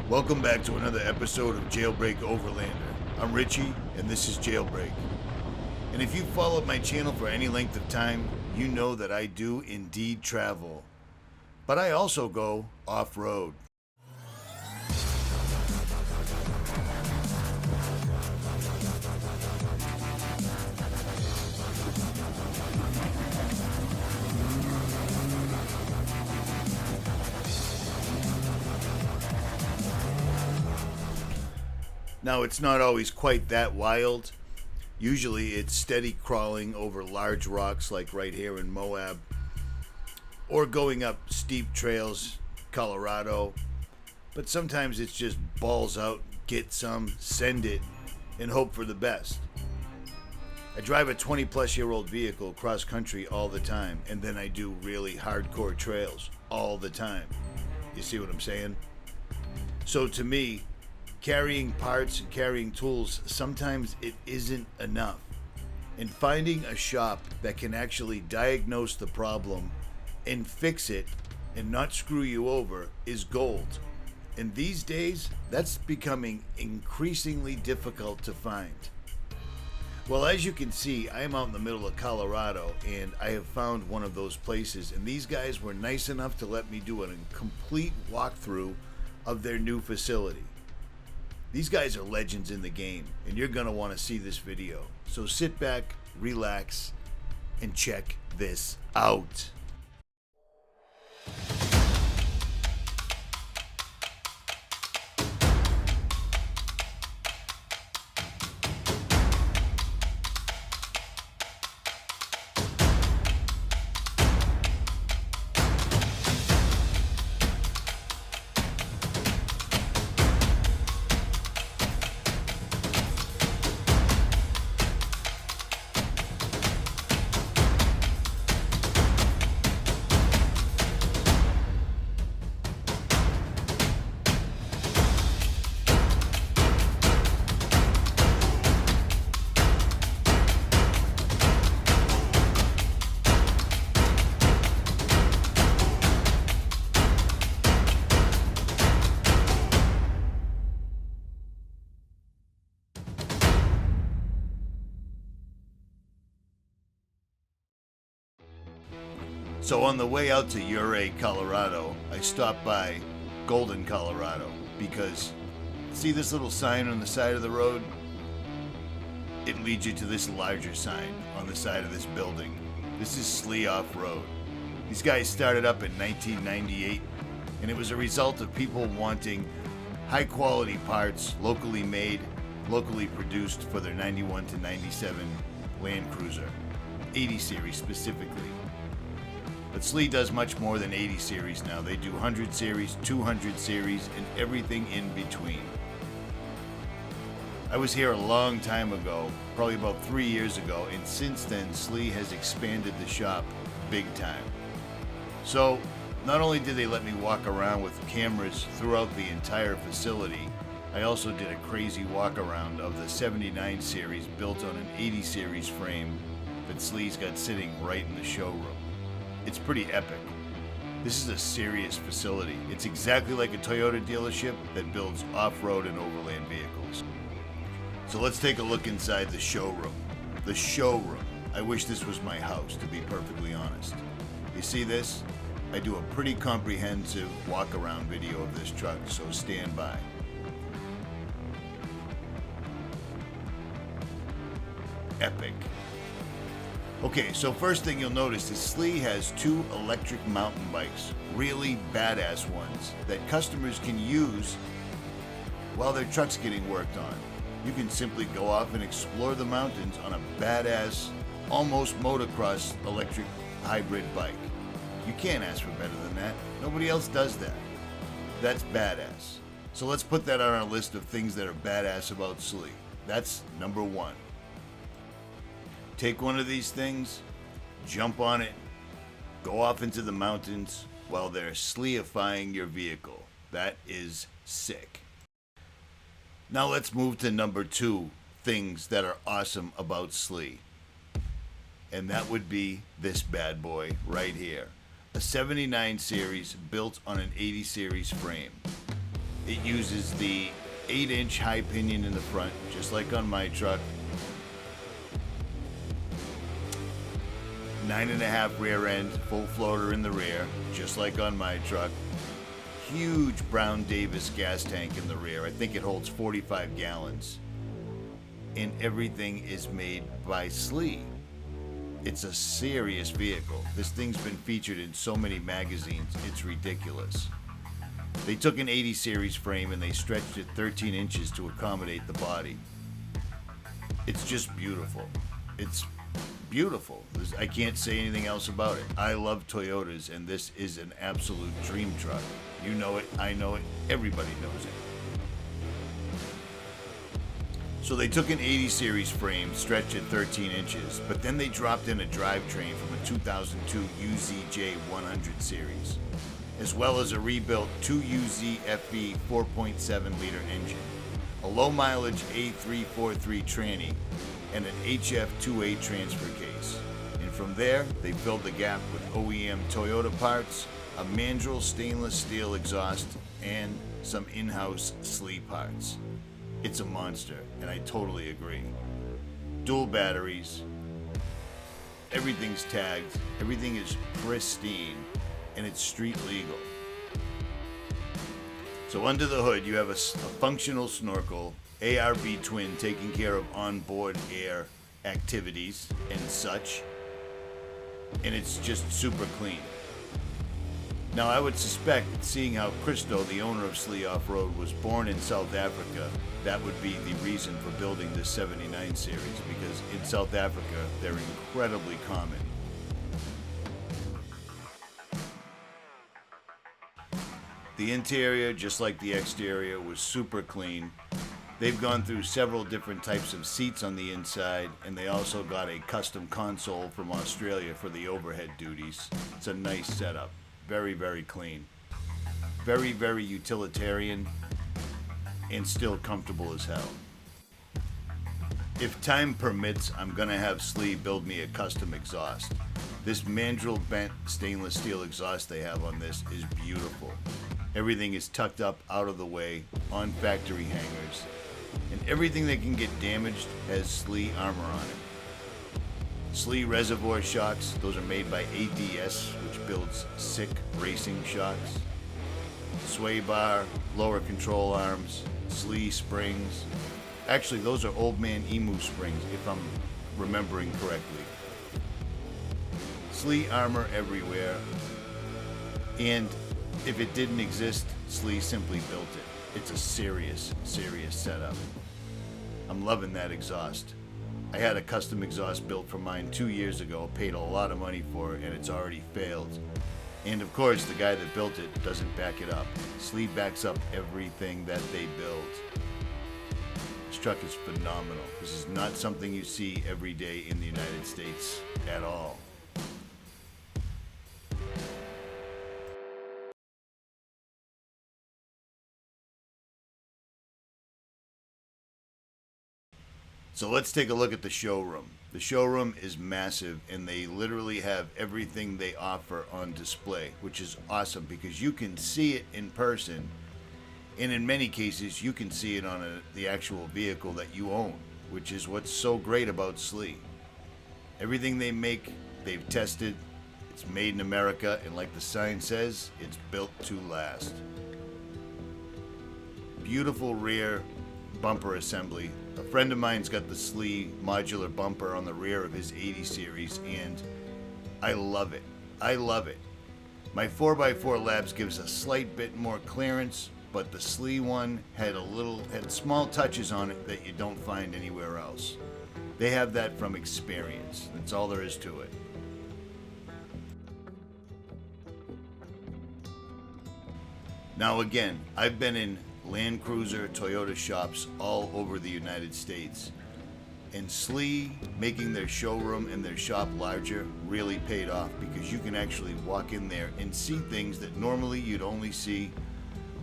Welcome back to another episode of JailBreak Overlander. I'm Richie, and this is JailBreak. And if you've followed my channel for any length of time, you know that I do indeed travel. But I also go off-road. Now, it's not always quite that wild. Usually it's steady crawling over large rocks like right here in Moab, or going up steep trails, Colorado. But sometimes it's just balls out, get some, send it, and hope for the best. I drive a 20-plus-year-old vehicle cross country all the time, and then I do really hardcore trails all the time. You see what I'm saying? So to me, carrying parts and carrying tools, sometimes it isn't enough. And finding a shop that can actually diagnose the problem and fix it and not screw you over is gold. And these days, that's becoming increasingly difficult to find. Well, as you can see, I am out in the middle of Colorado, and I have found one of those places, and these guys were nice enough to let me do a complete walkthrough of their new facility. These guys are legends in the game, and you're going to want to see this video. So sit back, relax, and check this out. So on the way out to Ouray, Colorado, I stopped by Golden, Colorado, because see this little sign on the side of the road? It leads you to this larger sign on the side of this building. This is Slee Off-Road. These guys started up in 1998, and it was a result of people wanting high quality parts, locally made, locally produced for their 91 to 97 Land Cruiser, 80 series specifically. But Slee does much more than 80 series now. They do 100 series, 200 series, and everything in between. I was here a long time ago, probably about 3 years ago, and since then Slee has expanded the shop big time. So, not only did they let me walk around with cameras throughout the entire facility, I also did a crazy walk around of the 79 series built on an 80 series frame that Slee's got sitting right in the showroom. It's pretty epic. This is a serious facility. It's exactly like a Toyota dealership that builds off-road and overland vehicles. So let's take a look inside the showroom. The showroom. I wish this was my house, to be perfectly honest. You see this? I do a pretty comprehensive walk-around video of this truck, so stand by. Epic. Okay, so first thing you'll notice is Slee has two electric mountain bikes, really badass ones, that customers can use while their truck's getting worked on. You can simply go off and explore the mountains on a badass, almost motocross electric hybrid bike. You can't ask for better than that. Nobody else does that. That's badass. So let's put that on our list of things that are badass about Slee. That's number one. Take one of these things, jump on it, go off into the mountains while they're Sleeifying your vehicle. That is sick. Now let's move to number two things that are awesome about Slee. And that would be this bad boy right here. A 79 series built on an 80 series frame. It uses the 8-inch high pinion in the front, just like on my truck. 9.5 rear end, full floater in the rear, just like on my truck. Huge Brown Davis gas tank in the rear. I think it holds 45 gallons. And everything is made by Slee. It's a serious vehicle. This thing's been featured in so many magazines, it's ridiculous. They took an 80 series frame and they stretched it 13 inches to accommodate the body. It's just beautiful. It's beautiful. I can't say anything else about it. I love Toyotas, and this is an absolute dream truck. You know it, I know it, everybody knows it. So they took an 80 series frame, stretched it 13 inches, but then they dropped in a drivetrain from a 2002 UZJ 100 series, as well as a rebuilt 2UZ FE 4.7 liter engine, a low mileage A343 tranny, and an HF28 transfer case. And from there, they filled the gap with OEM Toyota parts, a mandrel stainless steel exhaust, and some in-house Slee parts. It's a monster, and I totally agree. Dual batteries, everything's tagged, everything is pristine, and it's street legal. So under the hood, you have a functional snorkel, ARB twin taking care of onboard air activities and such, and it's just super clean. Now I would suspect, seeing how Christo, the owner of Slee Off-Road, was born in South Africa, that would be the reason for building this 79 series, because in South Africa they're incredibly common. The interior, just like the exterior, was super clean. They've gone through several different types of seats on the inside, and they also got a custom console from Australia for the overhead duties. It's a nice setup. Very, very clean. Very, very utilitarian, and still comfortable as hell. If time permits, I'm gonna have Slee build me a custom exhaust. This mandrel bent stainless steel exhaust they have on this is beautiful. Everything is tucked up out of the way on factory hangers, and everything that can get damaged has Slee armor on it. Slee reservoir shocks, those are made by ADS, which builds sick racing shocks. Sway bar, lower control arms, Slee springs. Actually, those are Old Man Emu springs, if I'm remembering correctly. Slee armor everywhere, and if it didn't exist, Slee simply built it. It's a serious, serious setup. I'm loving that exhaust. I had a custom exhaust built for mine 2 years ago, paid a lot of money for it, and it's already failed. And of course, the guy that built it doesn't back it up. Slee backs up everything that they build. This truck is phenomenal. This is not something you see every day in the United States at all. So let's take a look at the showroom. The showroom is massive, and they literally have everything they offer on display, which is awesome because you can see it in person, and in many cases you can see it on the actual vehicle that you own, which is what's so great about Slee. Everything they make, they've tested. It's made in America, and like the sign says, it's built to last. Beautiful rear bumper assembly. A friend of mine's got the Slee modular bumper on the rear of his 80 series, and I love it. I love it. My 4x4 Labs gives a slight bit more clearance, but the Slee one had small touches on it that you don't find anywhere else. They have that from experience. That's all there is to it. Now again, I've been in Land Cruiser, Toyota shops all over the United States. And Slee making their showroom and their shop larger really paid off because you can actually walk in there and see things that normally you'd only see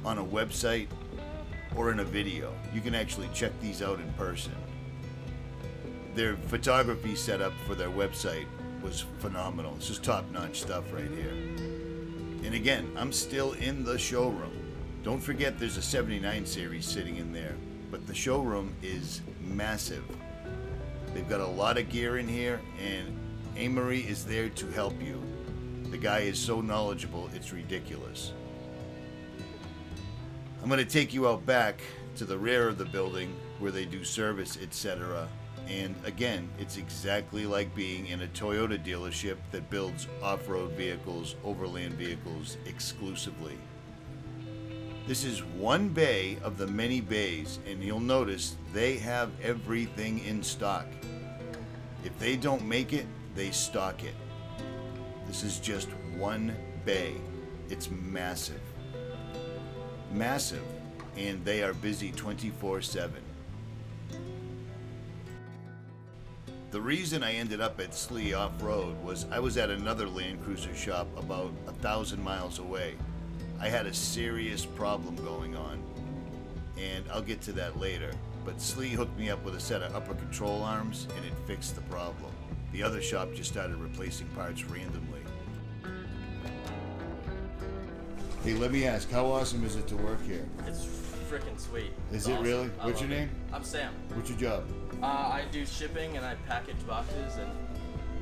on a website or in a video. You can actually check these out in person. Their photography setup for their website was phenomenal. This is top-notch stuff right here. And again, I'm still in the showroom. Don't forget there's a 79 series sitting in there, but the showroom is massive. They've got a lot of gear in here, and Amory is there to help you. The guy is so knowledgeable, it's ridiculous. I'm going to take you out back to the rear of the building where they do service, etc. And again, it's exactly like being in a Toyota dealership that builds off-road vehicles, overland vehicles exclusively. This is one bay of the many bays, and you'll notice they have everything in stock. If they don't make it, they stock it. This is just one bay. It's massive. Massive, and they are busy 24/7. The reason I ended up at Slee Off-Road was I was at another Land Cruiser shop about 1,000 miles away. I had a serious problem going on, and I'll get to that later, but Slee hooked me up with a set of upper control arms, and it fixed the problem. The other shop just started replacing parts randomly. Hey, let me ask, how awesome is it to work here? It's freaking sweet. Is it really? I What's your love it. name? I'm Sam. What's your job? I do shipping and I package boxes and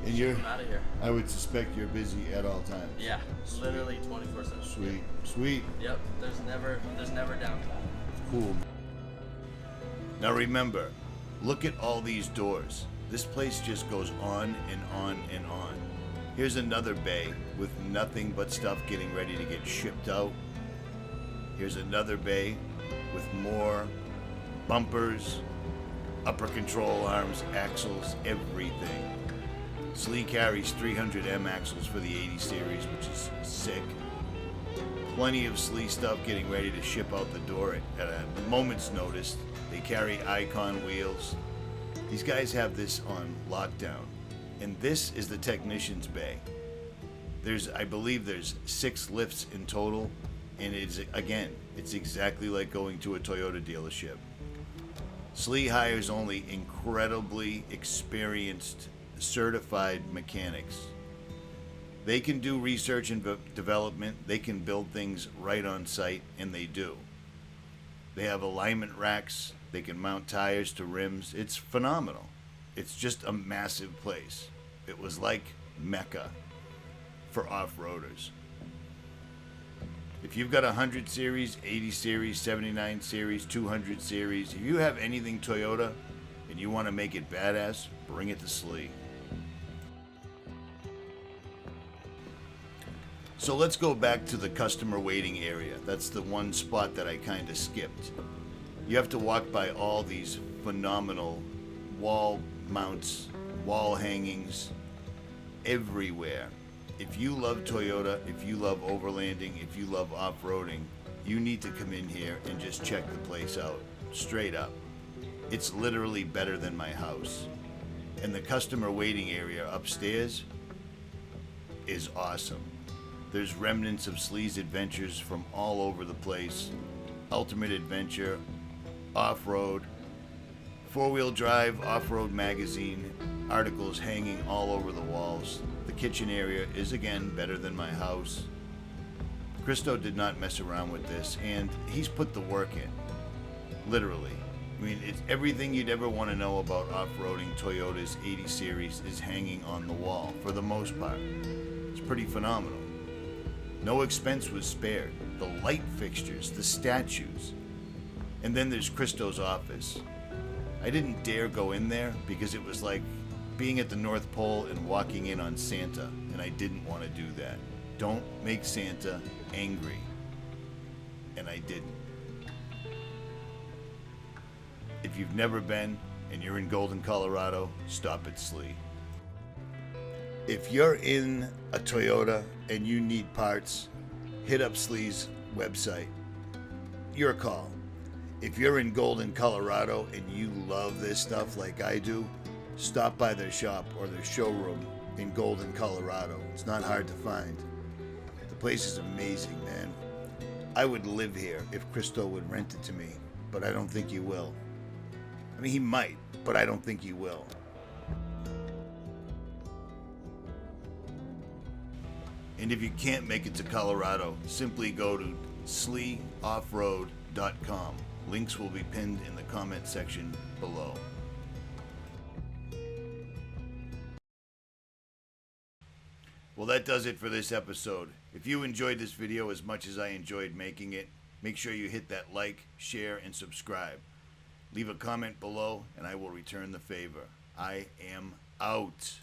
you're ship them out of here. I would suspect you're busy at all times. Yeah, literally 24/7. Sweet, sweet. Yep. There's never downtime. Cool. Now remember, look at all these doors. This place just goes on and on and on. Here's another bay with nothing but stuff getting ready to get shipped out. Here's another bay with more bumpers, upper control arms, axles, everything. Slee carries 300M axles for the 80 series, which is sick. Plenty of Slee stuff getting ready to ship out the door at a moment's notice. They carry Icon wheels. These guys have this on lockdown. And this is the technician's bay. I believe there's 6 lifts in total, and it's exactly like going to a Toyota dealership. Slee hires only incredibly experienced, certified mechanics. They can do research and development, they can build things right on site, and they do. They have alignment racks, they can mount tires to rims. It's phenomenal. It's just a massive place. It was like Mecca for off-roaders. If you've got 100 series, 80 series, 79 series, 200 series, if you have anything Toyota and you want to make it badass, bring it to Slee. So let's go back to the customer waiting area. That's the one spot that I kind of skipped. You have to walk by all these phenomenal wall mounts, wall hangings, everywhere. If you love Toyota, if you love overlanding, if you love off-roading, you need to come in here and just check the place out, straight up. It's literally better than my house. And the customer waiting area upstairs is awesome. There's remnants of Slee's adventures from all over the place. Ultimate Adventure, off-road, four-wheel drive, off-road magazine, articles hanging all over the walls. The kitchen area is again better than my house. Christo did not mess around with this, and he's put the work in. Literally. I mean, it's everything you'd ever want to know about off-roading. Toyota's 80 series is hanging on the wall, for the most part. It's pretty phenomenal. No expense was spared. The light fixtures, the statues. And then there's Christo's office. I didn't dare go in there because it was like being at the North Pole and walking in on Santa, and I didn't want to do that. Don't make Santa angry. And I didn't. If you've never been and you're in Golden, Colorado, stop at Slee. If you're in a Toyota and you need parts, hit up Slee's website. Your call. If you're in Golden, Colorado and you love this stuff like I do, stop by their shop or their showroom in Golden, Colorado. It's not hard to find. The place is amazing, man. I would live here if Christo would rent it to me, but I don't think he will. I mean, he might, but I don't think he will. And if you can't make it to Colorado, simply go to sleeoffroad.com. Links will be pinned in the comment section below. Well, that does it for this episode. If you enjoyed this video as much as I enjoyed making it, make sure you hit that like, share, and subscribe. Leave a comment below, and I will return the favor. I am out.